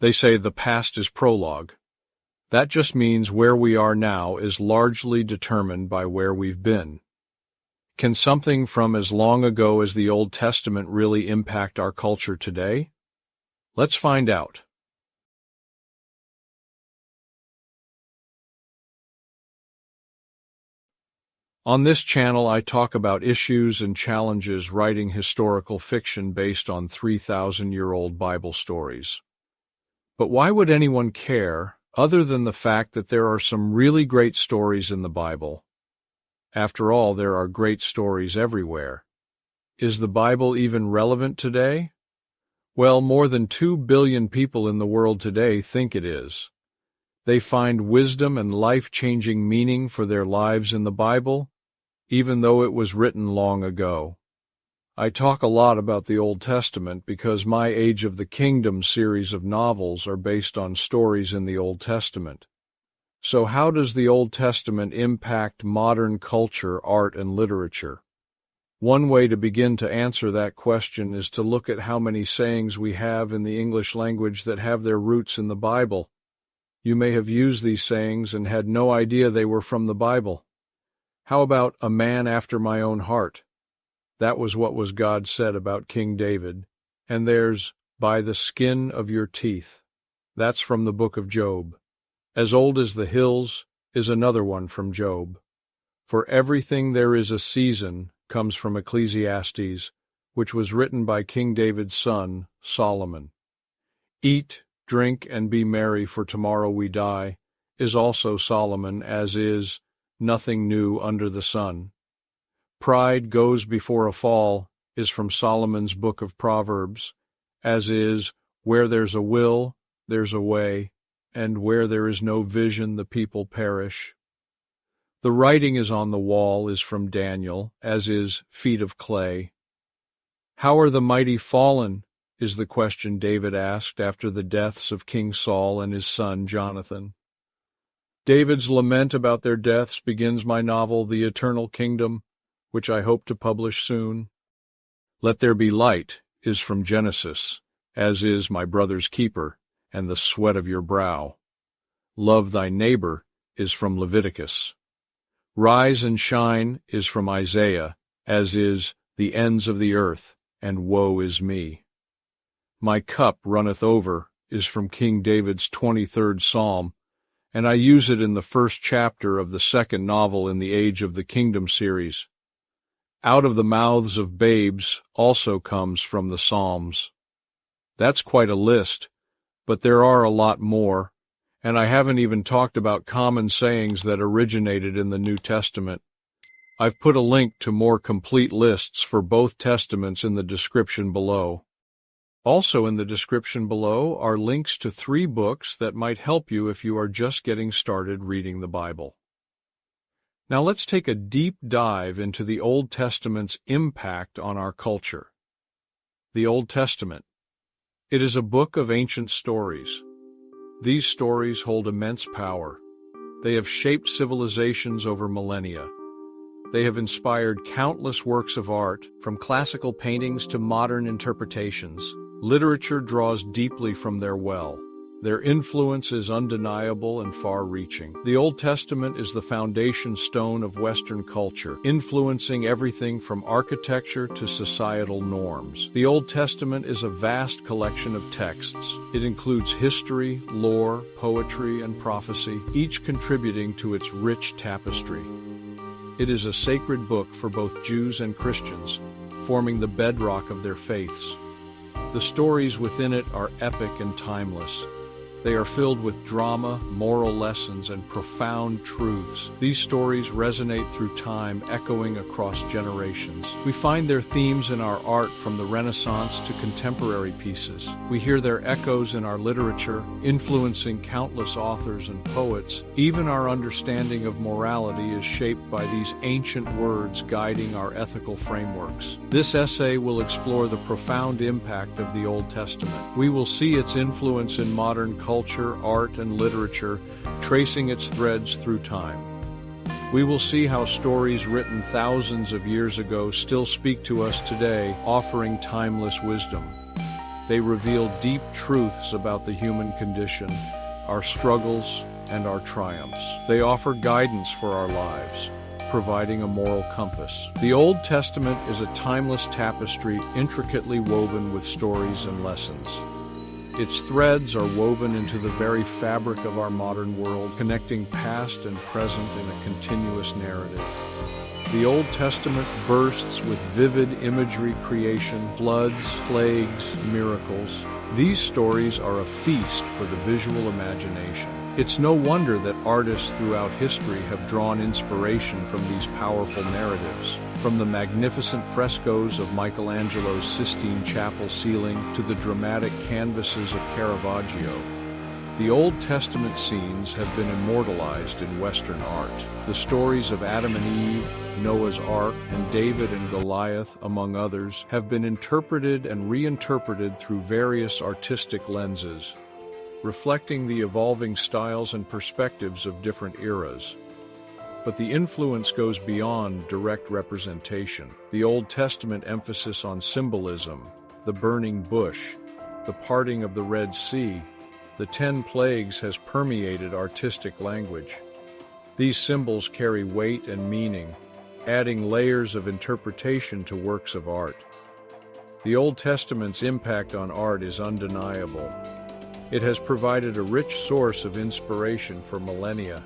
They say the past is prologue. That just means where we are now is largely determined by where we've been. Can something from as long ago as the Old Testament really impact our culture today? Let's find out. On this channel, I talk about issues and challenges writing historical fiction based on 3,000-year-old Bible stories. But why would anyone care, other than the fact that there are some really great stories in the Bible? After all, there are great stories everywhere. Is the Bible even relevant today? Well, more than 2 billion people in the world today think it is. They find wisdom and life-changing meaning for their lives in the Bible, even though it was written long ago. I talk a lot about the Old Testament because my Age of the Kingdom series of novels are based on stories in the Old Testament. So how does the Old Testament impact modern culture, art, and literature? One way to begin to answer that question is to look at how many sayings we have in the English language that have their roots in the Bible. You may have used these sayings and had no idea they were from the Bible. How about a man after my own heart? That was what God said about King David. And there's, by the skin of your teeth. That's from the book of Job. As old as the hills is another one from Job. For everything there is a season comes from Ecclesiastes, which was written by King David's son, Solomon. Eat, drink, and be merry, for tomorrow we die, is also Solomon, as is nothing new under the sun. Pride goes before a fall is from Solomon's book of Proverbs, as is where there's a will, there's a way, and where there is no vision, the people perish. The writing is on the wall is from Daniel, as is feet of clay. How are the mighty fallen, is the question David asked after the deaths of King Saul and his son Jonathan. David's lament about their deaths begins my novel, The Eternal Kingdom, which I hope to publish soon. Let there be light is from Genesis, as is my brother's keeper, and the sweat of your brow. Love thy neighbor is from Leviticus. Rise and shine is from Isaiah, as is the ends of the earth, and woe is me. My cup runneth over is from King David's 23rd Psalm, and I use it in the first chapter of the second novel in the Age of the Kingdom series. Out of the mouths of babes also comes from the Psalms. That's quite a list, but there are a lot more, and I haven't even talked about common sayings that originated in the New Testament. I've put a link to more complete lists for both testaments in the description below. Also in the description below are links to 3 books that might help you if you are just getting started reading the Bible. Now let's take a deep dive into the Old Testament's impact on our culture. The Old Testament. It is a book of ancient stories. These stories hold immense power. They have shaped civilizations over millennia. They have inspired countless works of art, from classical paintings to modern interpretations. Literature draws deeply from their well. Their influence is undeniable and far-reaching. The Old Testament is the foundation stone of Western culture, influencing everything from architecture to societal norms. The Old Testament is a vast collection of texts. It includes history, lore, poetry, and prophecy, each contributing to its rich tapestry. It is a sacred book for both Jews and Christians, forming the bedrock of their faiths. The stories within it are epic and timeless. They are filled with drama, moral lessons, and profound truths. These stories resonate through time, echoing across generations. We find their themes in our art, from the Renaissance to contemporary pieces. We hear their echoes in our literature, influencing countless authors and poets. Even our understanding of morality is shaped by these ancient words guiding our ethical frameworks. This essay will explore the profound impact of the Old Testament. We will see its influence in modern culture, art, and literature, tracing its threads through time. We will see how stories written thousands of years ago still speak to us today, offering timeless wisdom. They reveal deep truths about the human condition, our struggles, and our triumphs. They offer guidance for our lives, providing a moral compass. The Old Testament is a timeless tapestry intricately woven with stories and lessons. Its threads are woven into the very fabric of our modern world, connecting past and present in a continuous narrative. The Old Testament bursts with vivid imagery creation, floods, plagues, miracles. These stories are a feast for the visual imagination. It's no wonder that artists throughout history have drawn inspiration from these powerful narratives, from the magnificent frescoes of Michelangelo's Sistine Chapel ceiling to the dramatic canvases of Caravaggio. The Old Testament scenes have been immortalized in Western art. The stories of Adam and Eve, Noah's Ark, and David and Goliath, among others, have been interpreted and reinterpreted through various artistic lenses, reflecting the evolving styles and perspectives of different eras. But the influence goes beyond direct representation. The Old Testament emphasis on symbolism, the burning bush, the parting of the Red Sea, the 10 plagues has permeated artistic language. These symbols carry weight and meaning, adding layers of interpretation to works of art. The Old Testament's impact on art is undeniable. It has provided a rich source of inspiration for millennia.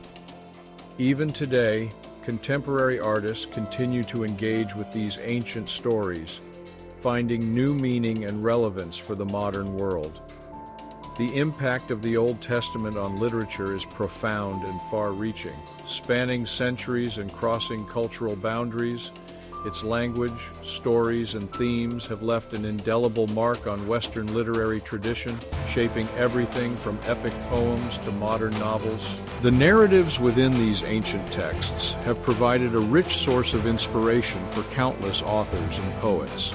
Even today, contemporary artists continue to engage with these ancient stories, finding new meaning and relevance for the modern world. The impact of the Old Testament on literature is profound and far-reaching. Spanning centuries and crossing cultural boundaries, its language, stories, and themes have left an indelible mark on Western literary tradition, shaping everything from epic poems to modern novels. The narratives within these ancient texts have provided a rich source of inspiration for countless authors and poets.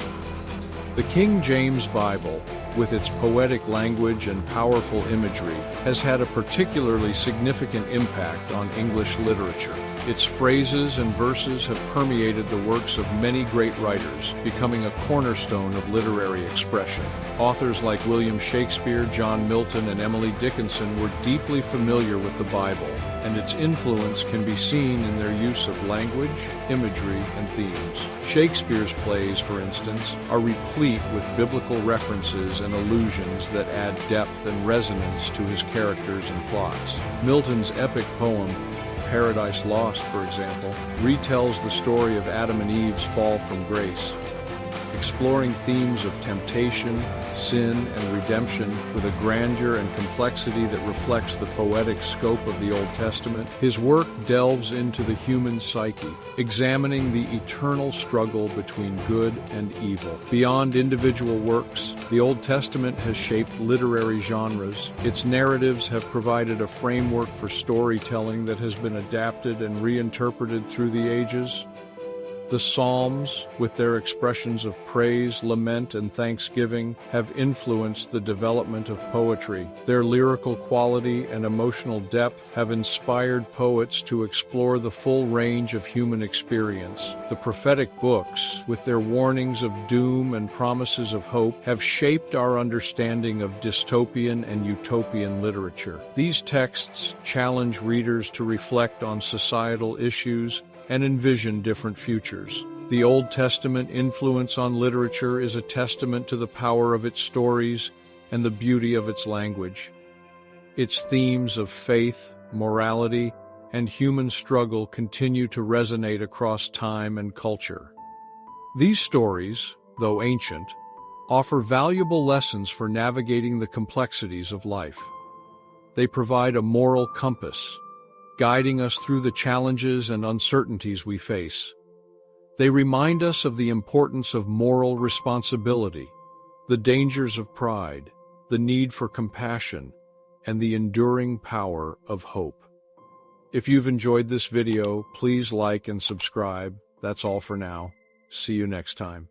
The King James Bible, with its poetic language and powerful imagery, has had a particularly significant impact on English literature. Its phrases and verses have permeated the works of many great writers, becoming a cornerstone of literary expression. Authors like William Shakespeare, John Milton, and Emily Dickinson were deeply familiar with the Bible, and its influence can be seen in their use of language, imagery, and themes. Shakespeare's plays, for instance, are replete with biblical references and allusions that add depth and resonance to his characters and plots. Milton's epic poem, Paradise Lost, for example, retells the story of Adam and Eve's fall from grace, exploring themes of temptation, sin, and redemption with a grandeur and complexity that reflects the poetic scope of the Old Testament. His work delves into the human psyche, examining the eternal struggle between good and evil. Beyond individual works, the Old Testament has shaped literary genres. Its narratives have provided a framework for storytelling that has been adapted and reinterpreted through the ages. The Psalms, with their expressions of praise, lament, and thanksgiving, have influenced the development of poetry. Their lyrical quality and emotional depth have inspired poets to explore the full range of human experience. The prophetic books, with their warnings of doom and promises of hope, have shaped our understanding of dystopian and utopian literature. These texts challenge readers to reflect on societal issues and envision different futures. The Old Testament influence on literature is a testament to the power of its stories and the beauty of its language. Its themes of faith, morality, and human struggle continue to resonate across time and culture. These stories, though ancient, offer valuable lessons for navigating the complexities of life. They provide a moral compass, guiding us through the challenges and uncertainties we face. They remind us of the importance of moral responsibility, the dangers of pride, the need for compassion, and the enduring power of hope. If you've enjoyed this video, please like and subscribe. That's all for now. See you next time.